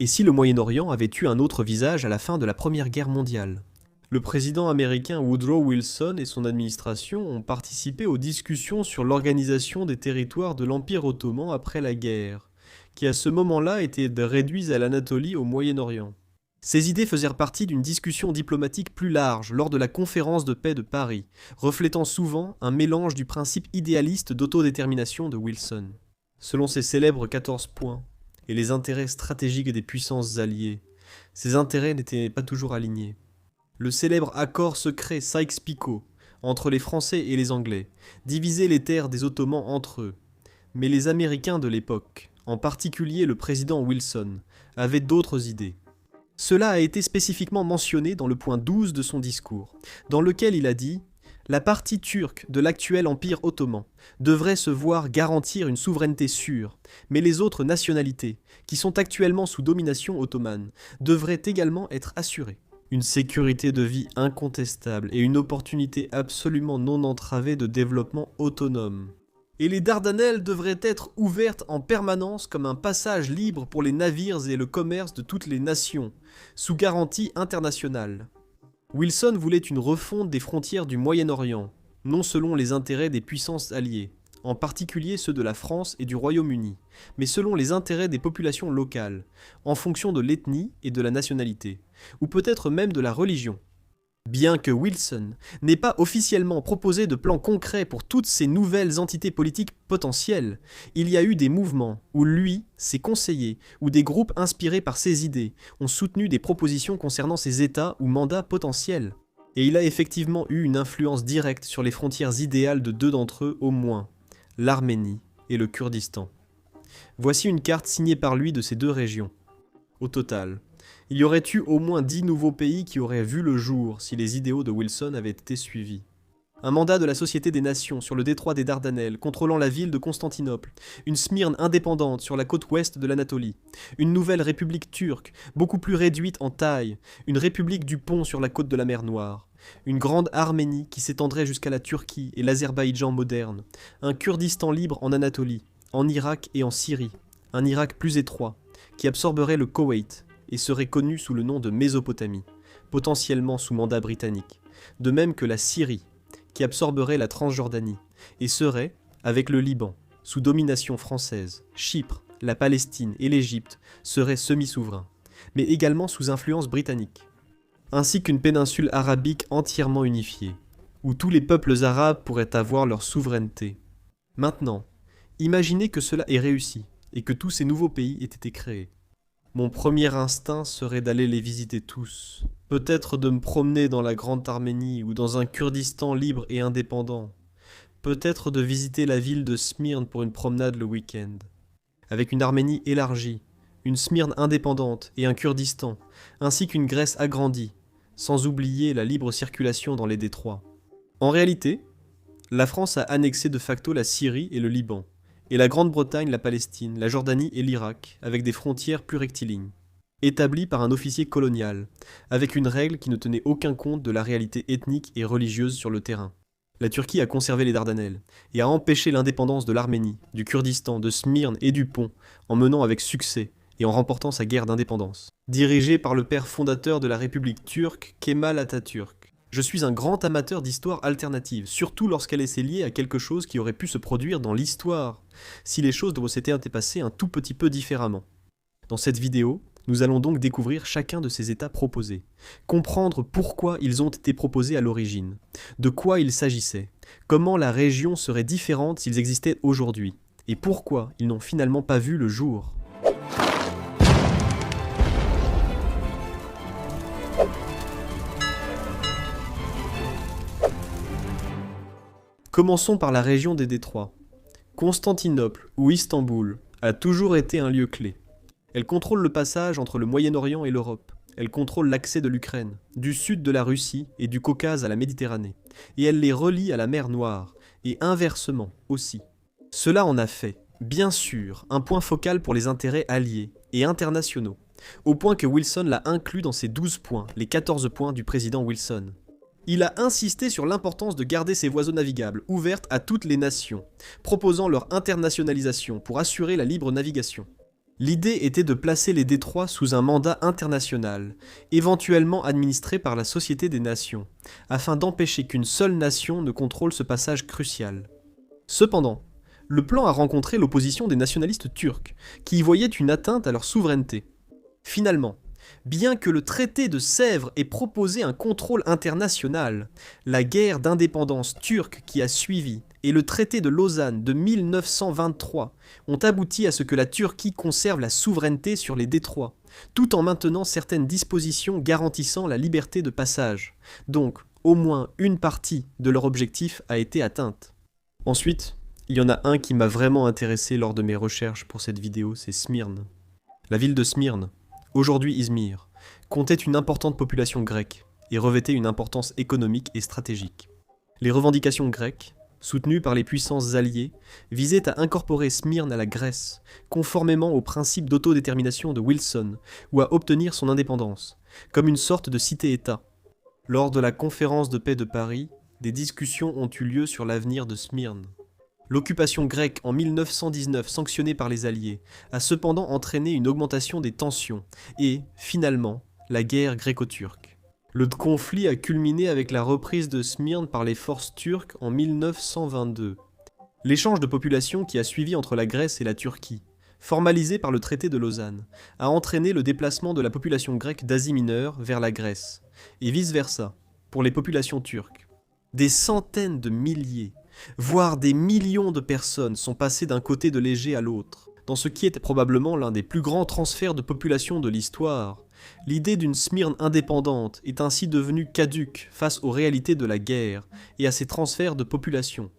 Et si le Moyen-Orient avait eu un autre visage à la fin de la Première Guerre mondiale? Le président américain Woodrow Wilson et son administration ont participé aux discussions sur l'organisation des territoires de l'Empire ottoman après la guerre, qui à ce moment-là était réduit à l'Anatolie au Moyen-Orient. Ces idées faisaient partie d'une discussion diplomatique plus large lors de la conférence de paix de Paris, reflétant souvent un mélange du principe idéaliste d'autodétermination de Wilson. Selon ses célèbres 14 points, et les intérêts stratégiques des puissances alliées, ces intérêts n'étaient pas toujours alignés. Le célèbre accord secret Sykes-Picot entre les Français et les Anglais divisait les terres des Ottomans entre eux. Mais les Américains de l'époque, en particulier le président Wilson, avaient d'autres idées. Cela a été spécifiquement mentionné dans le point 12 de son discours, dans lequel il a dit « La partie turque de l'actuel empire ottoman devrait se voir garantir une souveraineté sûre, mais les autres nationalités, qui sont actuellement sous domination ottomane, devraient également être assurées. Une sécurité de vie incontestable et une opportunité absolument non entravée de développement autonome. Et les Dardanelles devraient être ouvertes en permanence comme un passage libre pour les navires et le commerce de toutes les nations, sous garantie internationale. » Wilson voulait une refonte des frontières du Moyen-Orient, non selon les intérêts des puissances alliées, en particulier ceux de la France et du Royaume-Uni, mais selon les intérêts des populations locales, en fonction de l'ethnie et de la nationalité, ou peut-être même de la religion. Bien que Wilson n'ait pas officiellement proposé de plan concret pour toutes ces nouvelles entités politiques potentielles, il y a eu des mouvements où lui, ses conseillers ou des groupes inspirés par ses idées ont soutenu des propositions concernant ces États ou mandats potentiels. Et il a effectivement eu une influence directe sur les frontières idéales de deux d'entre eux au moins, l'Arménie et le Kurdistan. Voici une carte signée par lui de ces deux régions. Au total, il y aurait eu au moins 10 nouveaux pays qui auraient vu le jour si les idéaux de Wilson avaient été suivis. Un mandat de la Société des Nations sur le détroit des Dardanelles, contrôlant la ville de Constantinople, une Smyrne indépendante sur la côte ouest de l'Anatolie, une nouvelle république turque, beaucoup plus réduite en taille, une république du pont sur la côte de la mer Noire, une grande Arménie qui s'étendrait jusqu'à la Turquie et l'Azerbaïdjan moderne, un Kurdistan libre en Anatolie, en Irak et en Syrie, un Irak plus étroit, qui absorberait le Koweït, et serait connu sous le nom de Mésopotamie, potentiellement sous mandat britannique, de même que la Syrie, qui absorberait la Transjordanie, et serait, avec le Liban, sous domination française, Chypre, la Palestine et l'Égypte seraient semi-souverains, mais également sous influence britannique, ainsi qu'une péninsule arabique entièrement unifiée, où tous les peuples arabes pourraient avoir leur souveraineté. Maintenant, imaginez que cela ait réussi, et que tous ces nouveaux pays aient été créés. Mon premier instinct serait d'aller les visiter tous. Peut-être de me promener dans la Grande Arménie ou dans un Kurdistan libre et indépendant. Peut-être de visiter la ville de Smyrne pour une promenade le week-end. Avec une Arménie élargie, une Smyrne indépendante et un Kurdistan, ainsi qu'une Grèce agrandie, sans oublier la libre circulation dans les détroits. En réalité, la France a annexé de facto la Syrie et le Liban, et la Grande-Bretagne, la Palestine, la Jordanie et l'Irak, avec des frontières plus rectilignes, établies par un officier colonial, avec une règle qui ne tenait aucun compte de la réalité ethnique et religieuse sur le terrain. La Turquie a conservé les Dardanelles, et a empêché l'indépendance de l'Arménie, du Kurdistan, de Smyrne et du Pont, en menant avec succès et en remportant sa guerre d'indépendance. Dirigée par le père fondateur de la République turque, Kemal Atatürk. Je suis un grand amateur d'histoire alternative, surtout lorsqu'elle est liée à quelque chose qui aurait pu se produire dans l'histoire, si les choses s'étaient passées un tout petit peu différemment. Dans cette vidéo, nous allons donc découvrir chacun de ces états proposés, comprendre pourquoi ils ont été proposés à l'origine, de quoi il s'agissait, comment la région serait différente s'ils existaient aujourd'hui, et pourquoi ils n'ont finalement pas vu le jour. Commençons par la région des détroits. Constantinople, ou Istanbul, a toujours été un lieu clé. Elle contrôle le passage entre le Moyen-Orient et l'Europe. Elle contrôle l'accès de l'Ukraine, du sud de la Russie et du Caucase à la Méditerranée. Et elle les relie à la mer Noire, et inversement aussi. Cela en a fait, bien sûr, un point focal pour les intérêts alliés et internationaux, au point que Wilson l'a inclus dans ses 12 points, les 14 points du président Wilson. Il a insisté sur l'importance de garder ces voies navigables ouvertes à toutes les nations, proposant leur internationalisation pour assurer la libre navigation. L'idée était de placer les détroits sous un mandat international, éventuellement administré par la Société des Nations, afin d'empêcher qu'une seule nation ne contrôle ce passage crucial. Cependant, le plan a rencontré l'opposition des nationalistes turcs, qui y voyaient une atteinte à leur souveraineté. Finalement, bien que le traité de Sèvres ait proposé un contrôle international, la guerre d'indépendance turque qui a suivi et le traité de Lausanne de 1923 ont abouti à ce que la Turquie conserve la souveraineté sur les détroits, tout en maintenant certaines dispositions garantissant la liberté de passage. Donc, au moins une partie de leur objectif a été atteinte. Ensuite, il y en a un qui m'a vraiment intéressé lors de mes recherches pour cette vidéo, c'est Smyrne. La ville de Smyrne, aujourd'hui Izmir, comptait une importante population grecque et revêtait une importance économique et stratégique. Les revendications grecques, soutenues par les puissances alliées, visaient à incorporer Smyrne à la Grèce, conformément au principe d'autodétermination de Wilson, ou à obtenir son indépendance, comme une sorte de cité-État. Lors de la conférence de paix de Paris, des discussions ont eu lieu sur l'avenir de Smyrne. L'occupation grecque en 1919 sanctionnée par les Alliés a cependant entraîné une augmentation des tensions et, finalement, la guerre gréco-turque. Le conflit a culminé avec la reprise de Smyrne par les forces turques en 1922. L'échange de population qui a suivi entre la Grèce et la Turquie, formalisé par le traité de Lausanne, a entraîné le déplacement de la population grecque d'Asie mineure vers la Grèce, et vice-versa, pour les populations turques. Des centaines de milliers, voire des millions de personnes sont passées d'un côté de l'Égée à l'autre. Dans ce qui est probablement l'un des plus grands transferts de population de l'histoire, l'idée d'une Smyrne indépendante est ainsi devenue caduque face aux réalités de la guerre et à ces transferts de population.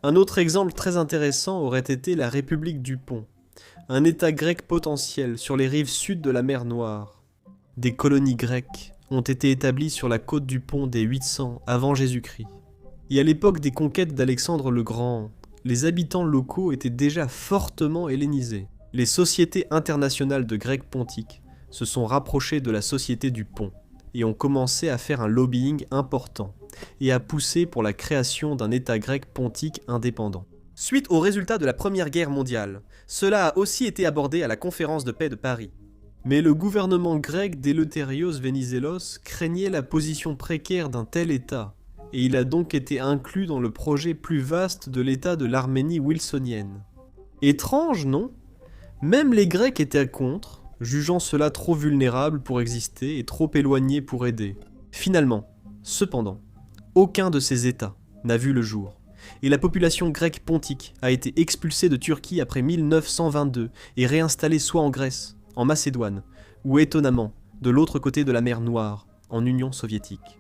Un autre exemple très intéressant aurait été la République du Pont, un État grec potentiel sur les rives sud de la mer Noire. Des colonies grecques ont été établies sur la côte du Pont dès 800 avant Jésus-Christ. Et à l'époque des conquêtes d'Alexandre le Grand, les habitants locaux étaient déjà fortement hellénisés. Les sociétés internationales de Grecs pontiques se sont rapprochées de la Société du Pont et ont commencé à faire un lobbying important et à pousser pour la création d'un État grec pontique indépendant. Suite aux résultats de la Première Guerre mondiale, cela a aussi été abordé à la conférence de paix de Paris. Mais le gouvernement grec d'Eleuthérios Venizelos craignait la position précaire d'un tel État, et il a donc été inclus dans le projet plus vaste de l'État de l'Arménie wilsonienne. Étrange, non? Même les Grecs étaient contre, jugeant cela trop vulnérable pour exister et trop éloigné pour aider. Finalement, cependant, aucun de ces États n'a vu le jour, et la population grecque pontique a été expulsée de Turquie après 1922 et réinstallée soit en Grèce, en Macédoine, ou étonnamment, de l'autre côté de la mer Noire, en Union soviétique.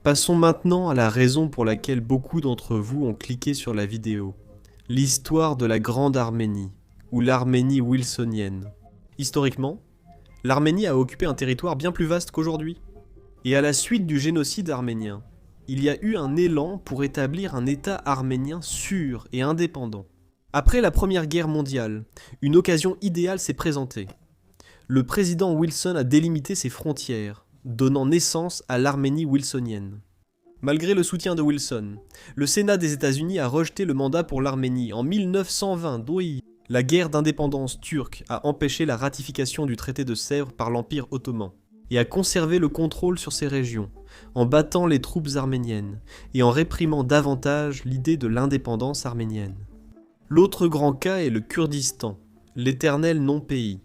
Passons maintenant à la raison pour laquelle beaucoup d'entre vous ont cliqué sur la vidéo. L'histoire de la Grande Arménie, ou l'Arménie wilsonienne. Historiquement, l'Arménie a occupé un territoire bien plus vaste qu'aujourd'hui. Et à la suite du génocide arménien, il y a eu un élan pour établir un État arménien sûr et indépendant. Après la Première Guerre mondiale, une occasion idéale s'est présentée. Le président Wilson a délimité ses frontières, donnant naissance à l'Arménie wilsonienne. Malgré le soutien de Wilson, le Sénat des États-Unis a rejeté le mandat pour l'Arménie en 1920. La guerre d'indépendance turque a empêché la ratification du traité de Sèvres par l'Empire ottoman et a conservé le contrôle sur ces régions, en battant les troupes arméniennes et en réprimant davantage l'idée de l'indépendance arménienne. L'autre grand cas est le Kurdistan, l'éternel non-pays.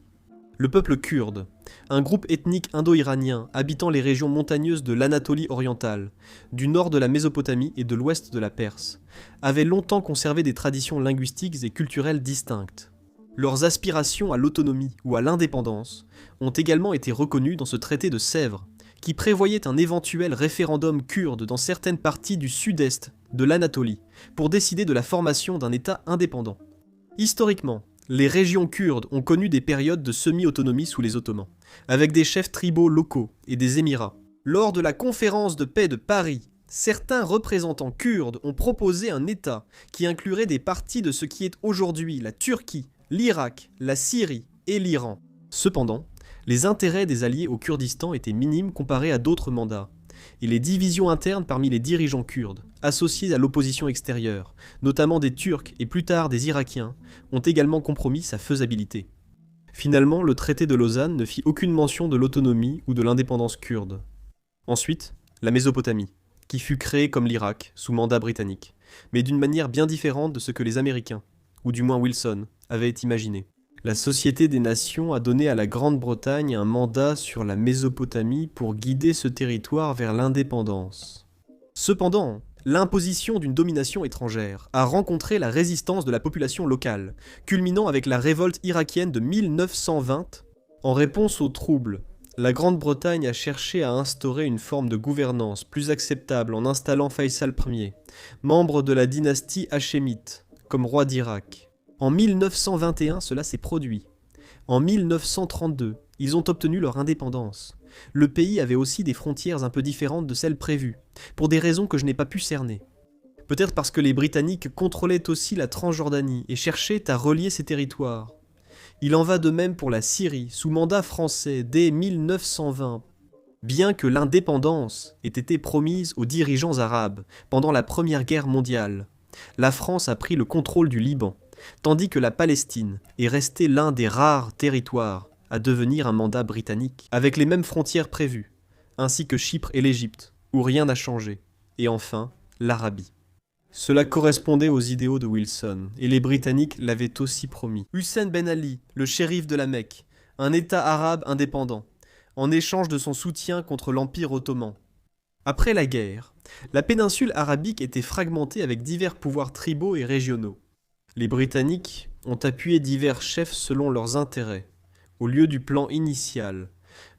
Le peuple kurde, un groupe ethnique indo-iranien habitant les régions montagneuses de l'Anatolie orientale, du nord de la Mésopotamie et de l'ouest de la Perse, avait longtemps conservé des traditions linguistiques et culturelles distinctes. Leurs aspirations à l'autonomie ou à l'indépendance ont également été reconnues dans ce traité de Sèvres, qui prévoyait un éventuel référendum kurde dans certaines parties du sud-est de l'Anatolie pour décider de la formation d'un État indépendant. Historiquement, les régions kurdes ont connu des périodes de semi-autonomie sous les Ottomans, avec des chefs tribaux locaux et des émirats. Lors de la conférence de paix de Paris, certains représentants kurdes ont proposé un État qui inclurait des parties de ce qui est aujourd'hui la Turquie, l'Irak, la Syrie et l'Iran. Cependant, les intérêts des alliés au Kurdistan étaient minimes comparés à d'autres mandats, et les divisions internes parmi les dirigeants kurdes, associés à l'opposition extérieure, notamment des Turcs et plus tard des Irakiens, ont également compromis sa faisabilité. Finalement, le traité de Lausanne ne fit aucune mention de l'autonomie ou de l'indépendance kurde. Ensuite, la Mésopotamie, qui fut créée comme l'Irak, sous mandat britannique, mais d'une manière bien différente de ce que les Américains, ou du moins Wilson, avaient imaginé. La Société des Nations a donné à la Grande-Bretagne un mandat sur la Mésopotamie pour guider ce territoire vers l'indépendance. Cependant, l'imposition d'une domination étrangère a rencontré la résistance de la population locale, culminant avec la révolte irakienne de 1920. En réponse aux troubles, la Grande-Bretagne a cherché à instaurer une forme de gouvernance plus acceptable en installant Faisal Ier, membre de la dynastie hachémite, comme roi d'Irak. En 1921, cela s'est produit. En 1932, ils ont obtenu leur indépendance. Le pays avait aussi des frontières un peu différentes de celles prévues, pour des raisons que je n'ai pas pu cerner. Peut-être parce que les Britanniques contrôlaient aussi la Transjordanie et cherchaient à relier ces territoires. Il en va de même pour la Syrie, sous mandat français dès 1920. Bien que l'indépendance ait été promise aux dirigeants arabes pendant la Première Guerre mondiale, la France a pris le contrôle du Liban, tandis que la Palestine est restée l'un des rares territoires à devenir un mandat britannique, avec les mêmes frontières prévues, ainsi que Chypre et l'Égypte, où rien n'a changé, et enfin l'Arabie. Cela correspondait aux idéaux de Wilson, et les Britanniques l'avaient aussi promis. Hussein Ben Ali, le shérif de la Mecque, un État arabe indépendant, en échange de son soutien contre l'Empire ottoman. Après la guerre, la péninsule arabique était fragmentée avec divers pouvoirs tribaux et régionaux. Les Britanniques ont appuyé divers chefs selon leurs intérêts, au lieu du plan initial,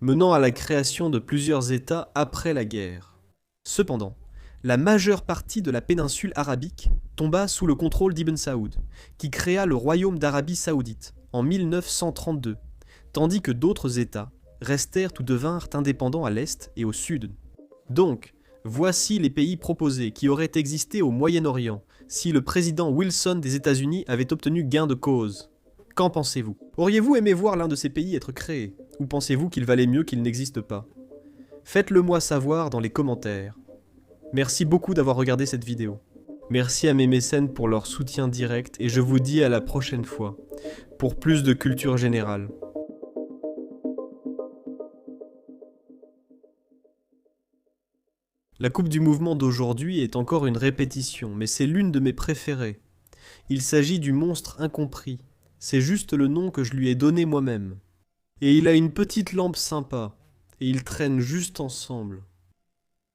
menant à la création de plusieurs États après la guerre. Cependant, la majeure partie de la péninsule arabique tomba sous le contrôle d'Ibn Saoud, qui créa le royaume d'Arabie saoudite en 1932, tandis que d'autres États restèrent ou devinrent indépendants à l'est et au sud. Donc, voici les pays proposés qui auraient existé au Moyen-Orient si le président Wilson des États-Unis avait obtenu gain de cause. Qu'en pensez-vous? Auriez-vous aimé voir l'un de ces pays être créé, ou pensez-vous qu'il valait mieux qu'il n'existe pas? Faites-le moi savoir dans les commentaires. Merci beaucoup d'avoir regardé cette vidéo. Merci à mes mécènes pour leur soutien direct et je vous dis à la prochaine fois, pour plus de culture générale. La coupe du mouvement d'aujourd'hui est encore une répétition, mais c'est l'une de mes préférées. Il s'agit du monstre incompris. C'est juste le nom que je lui ai donné moi-même. Et il a une petite lampe sympa, et ils traînent juste ensemble.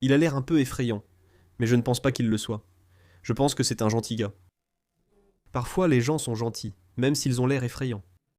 Il a l'air un peu effrayant, mais je ne pense pas qu'il le soit. Je pense que c'est un gentil gars. Parfois les gens sont gentils, même s'ils ont l'air effrayants.